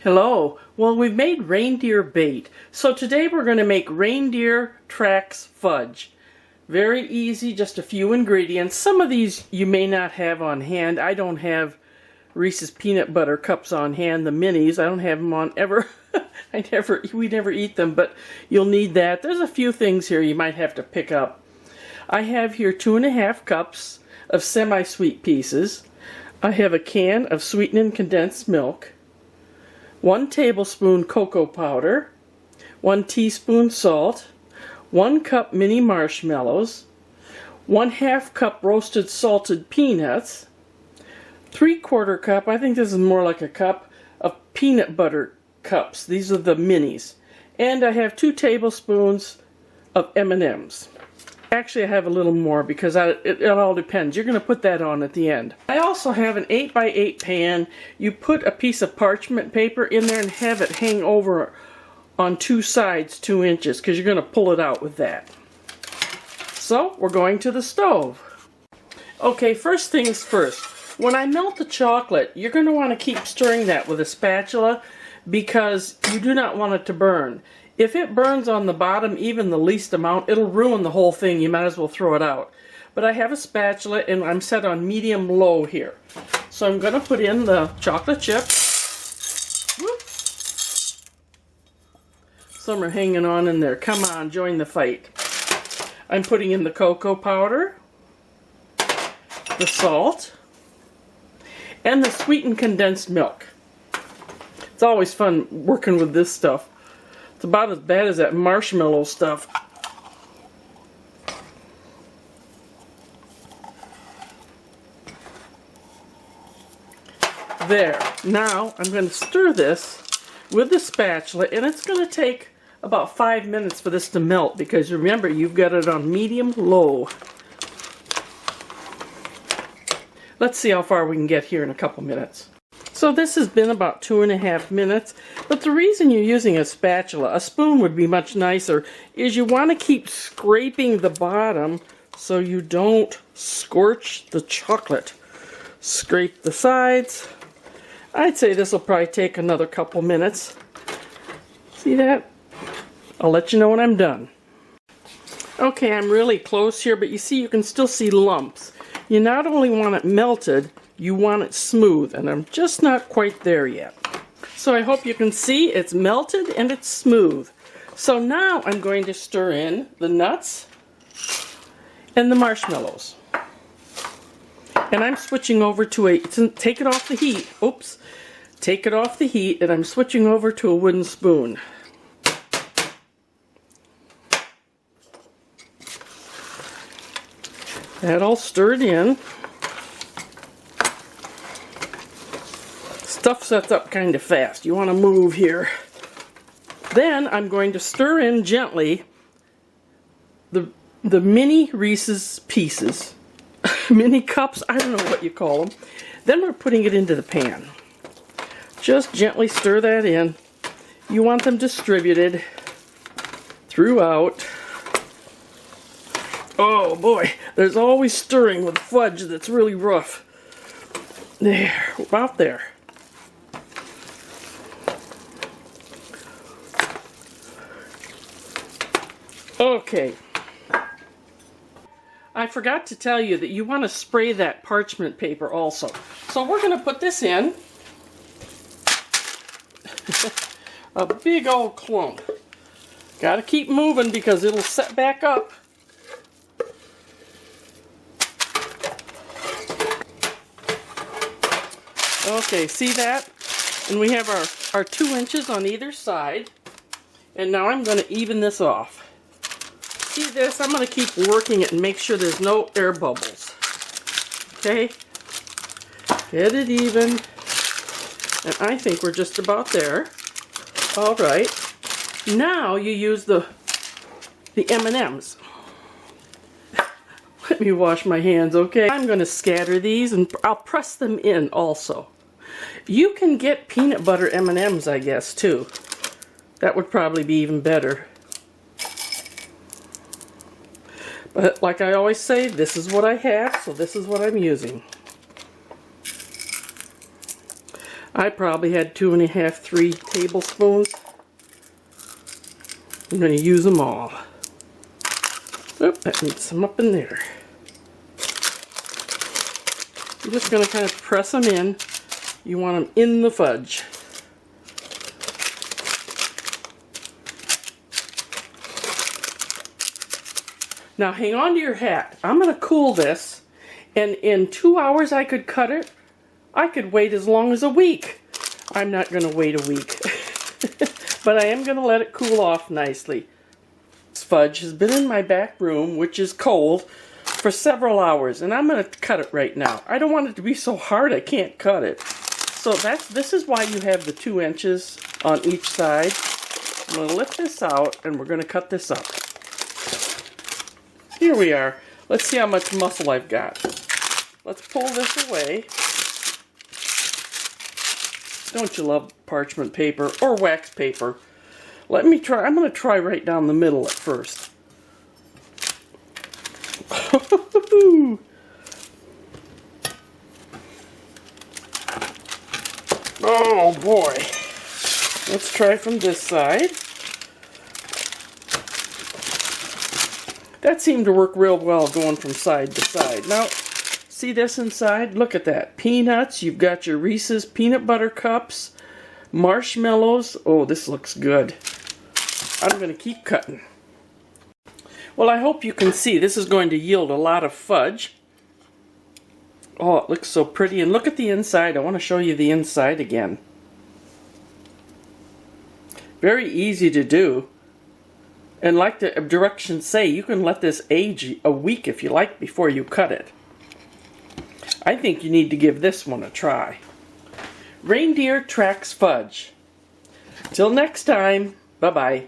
Hello. Well, we've made reindeer bait. So today we're going to make reindeer tracks fudge. Very easy, just a few ingredients. Some of these you may not have on hand. I don't have Reese's peanut butter cups on hand, the minis. I don't have them on ever. We never eat them, but you'll need that. There's a few things here you might have to pick up. I have here 2½ cups of semi-sweet pieces. I have a can of sweetened condensed milk, 1 tablespoon cocoa powder, 1 teaspoon salt, 1 cup mini marshmallows, 1/2 cup roasted salted peanuts, 3/4 cup, I think this is more like a cup, of peanut butter cups. These are the minis. And I have 2 tablespoons of M&Ms. Actually, I have a little more because it all depends. You're going to put that on at the end. I also have an 8x8 pan. You put a piece of parchment paper in there and have it hang over on 2 sides 2 inches because you're going to pull it out with that. So, we're going to the stove. Okay, first things first. When I melt the chocolate, you're going to want to keep stirring that with a spatula because you do not want it to burn. If it burns on the bottom even the least amount, it'll ruin the whole thing. You might as well throw it out. But I have a spatula and I'm set on medium-low here. So I'm going to put in the chocolate chips. Whoop. Some are hanging on in there. Come on, join the fight. I'm putting in the cocoa powder, the salt, and the sweetened condensed milk. It's always fun working with this stuff. It's about as bad as that marshmallow stuff. There. Now I'm going to stir this with the spatula, and it's going to take about 5 minutes for this to melt because remember, you've got it on medium-low. Let's see how far we can get here in a couple minutes. So this has been about 2½ minutes, but the reason you're using a spatula, a spoon would be much nicer, is you want to keep scraping the bottom so you don't scorch the chocolate. Scrape the sides. I'd say this will probably take another couple minutes. See that? I'll let you know when I'm done. Okay, I'm really close here, but you see, you can still see lumps. You not only want it melted, you want it smooth, and I'm just not quite there yet. So I hope you can see it's melted and it's smooth. So now I'm going to stir in the nuts and the marshmallows. And I'm switching over to take it off the heat. Oops. Take it off the heat, and I'm switching over to a wooden spoon. That all stirred in. Stuff sets up kind of fast. You want to move here. Then I'm going to stir in gently the mini Reese's pieces. Mini cups, I don't know what you call them. Then we're putting it into the pan. Just gently stir that in. You want them distributed throughout. Oh boy, there's always stirring with fudge that's really rough. There, about there. Okay. I forgot to tell you that you want to spray that parchment paper also. So we're going to put this in. A big old clump. Got to keep moving because it'll set back up. Okay, see that? And we have our 2 inches on either side. And now I'm going to even this off. See this? I'm going to keep working it and make sure there's no air bubbles. Okay? Get it even. And I think we're just about there. Alright. Now you use the M&Ms. Let me wash my hands, okay? I'm going to scatter these and I'll press them in also. You can get peanut butter M&Ms, I guess, too. That would probably be even better. But like I always say, this is what I have, so this is what I'm using. I probably had 2.5, 3 tablespoons. I'm going to use them all. Oop, that needs some up in there. I'm just going to kind of press them in. You want them in the fudge. Now hang on to your hat. I'm going to cool this, and in 2 hours I could cut it. I could wait as long as a week. I'm not going to wait a week. But I am going to let it cool off nicely. This fudge has been in my back room, which is cold, for several hours, and I'm going to cut it right now. I don't want it to be so hard I can't cut it. So this is why you have the 2 inches on each side. I'm going to lift this out, and we're going to cut this up. Here we are. Let's see how much muscle I've got. Let's pull this away. Don't you love parchment paper or wax paper? Let me try. I'm going to try right down the middle at first. Oh boy. Let's try from this side. That seemed to work real well going from side to side. Now, see this inside? Look at that. Peanuts. You've got your Reese's peanut butter cups. Marshmallows. Oh, this looks good. I'm going to keep cutting. Well, I hope you can see this is going to yield a lot of fudge. Oh, it looks so pretty. And look at the inside. I want to show you the inside again. Very easy to do. And like the directions say, you can let this age a week if you like before you cut it. I think you need to give this one a try. Reindeer Tracks Fudge. Till next time, bye-bye.